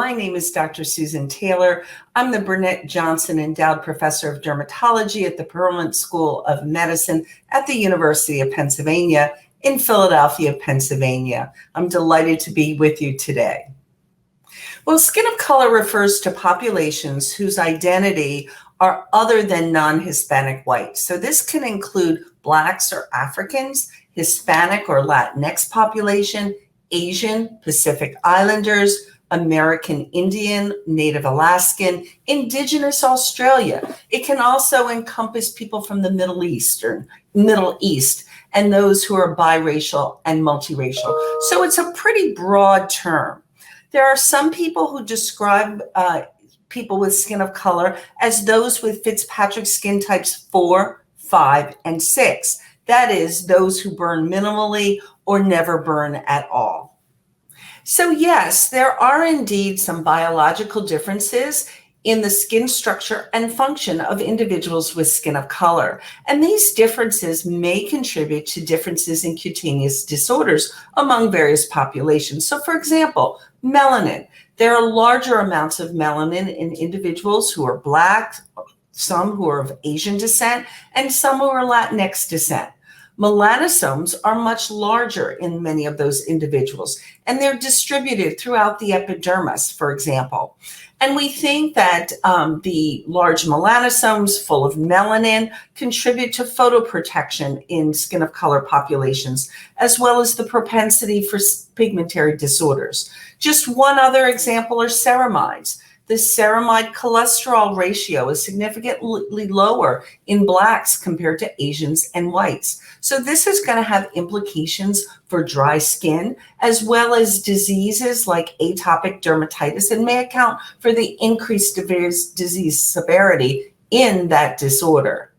My name is Dr. Susan Taylor. I'm the Burnett Johnson Endowed Professor of Dermatology at the Perelman School of Medicine at the University of Pennsylvania in Philadelphia, Pennsylvania. I'm delighted to be with you today. Well, skin of color refers to populations whose identity are other than non-Hispanic whites. So this can include Blacks or Africans, Hispanic or Latinx population, Asian, Pacific Islanders, American Indian, Native Alaskan, Indigenous Australia. It can also encompass people from the Middle East, and those who are biracial and multiracial. So it's a pretty broad term. There are some people who describe people with skin of color as those with Fitzpatrick skin types 4, 5, and 6. That is, those who burn minimally or never burn at all. So yes, there are indeed some biological differences in the skin structure and function of individuals with skin of color. And these differences may contribute to differences in cutaneous disorders among various populations. So for example, melanin. There are larger amounts of melanin in individuals who are Black, some who are of Asian descent, and some who are Latinx descent. Melanosomes are much larger in many of those individuals, and they're distributed throughout the epidermis, for example. And we think that the large melanosomes full of melanin contribute to photoprotection in skin of color populations, as well as the propensity for pigmentary disorders. Just one other example are ceramides. The ceramide cholesterol ratio is significantly lower in Blacks compared to Asians and whites. So this is going to have implications for dry skin, as well as diseases like atopic dermatitis, and may account for the increased disease severity in that disorder.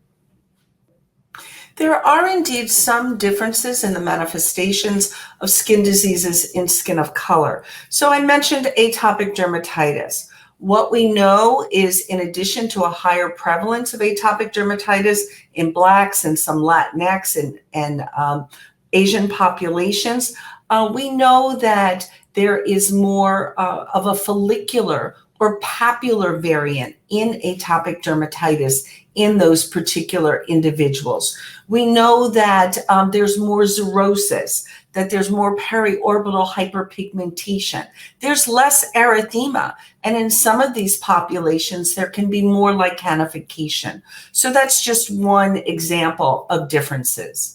There are indeed some differences in the manifestations of skin diseases in skin of color. So I mentioned atopic dermatitis. What we know is, in addition to a higher prevalence of atopic dermatitis in Blacks and some Latinx and Asian populations, we know that there is more of a follicular or papular variant in atopic dermatitis in those particular individuals. We know that there's more xerosis, that there's more periorbital hyperpigmentation. There's less erythema, and in some of these populations, there can be more lichenification. So that's just one example of differences.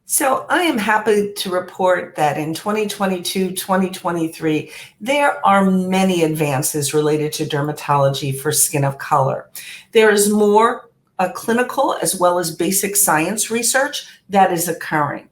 So I am happy to report that in 2022, 2023, there are many advances related to dermatology for skin of color. There is more clinical as well as basic science research that is occurring.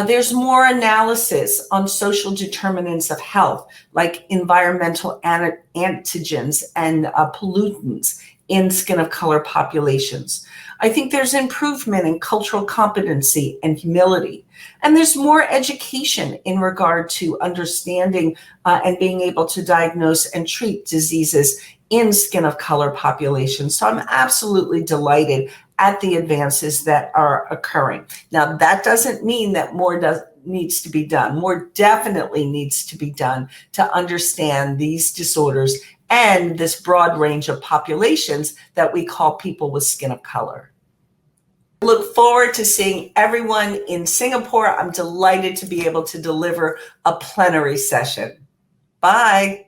There's more analysis on social determinants of health, like environmental antigens and pollutants in skin of color populations. I think there's improvement in cultural competency and humility. And there's more education in regard to understanding and being able to diagnose and treat diseases in skin of color populations. So I'm absolutely delighted at the advances that are occurring. Now, that doesn't mean that more needs to be done. More definitely needs to be done to understand these disorders and this broad range of populations that we call people with skin of color. I look forward to seeing everyone in Singapore. I'm delighted to be able to deliver a plenary session. Bye.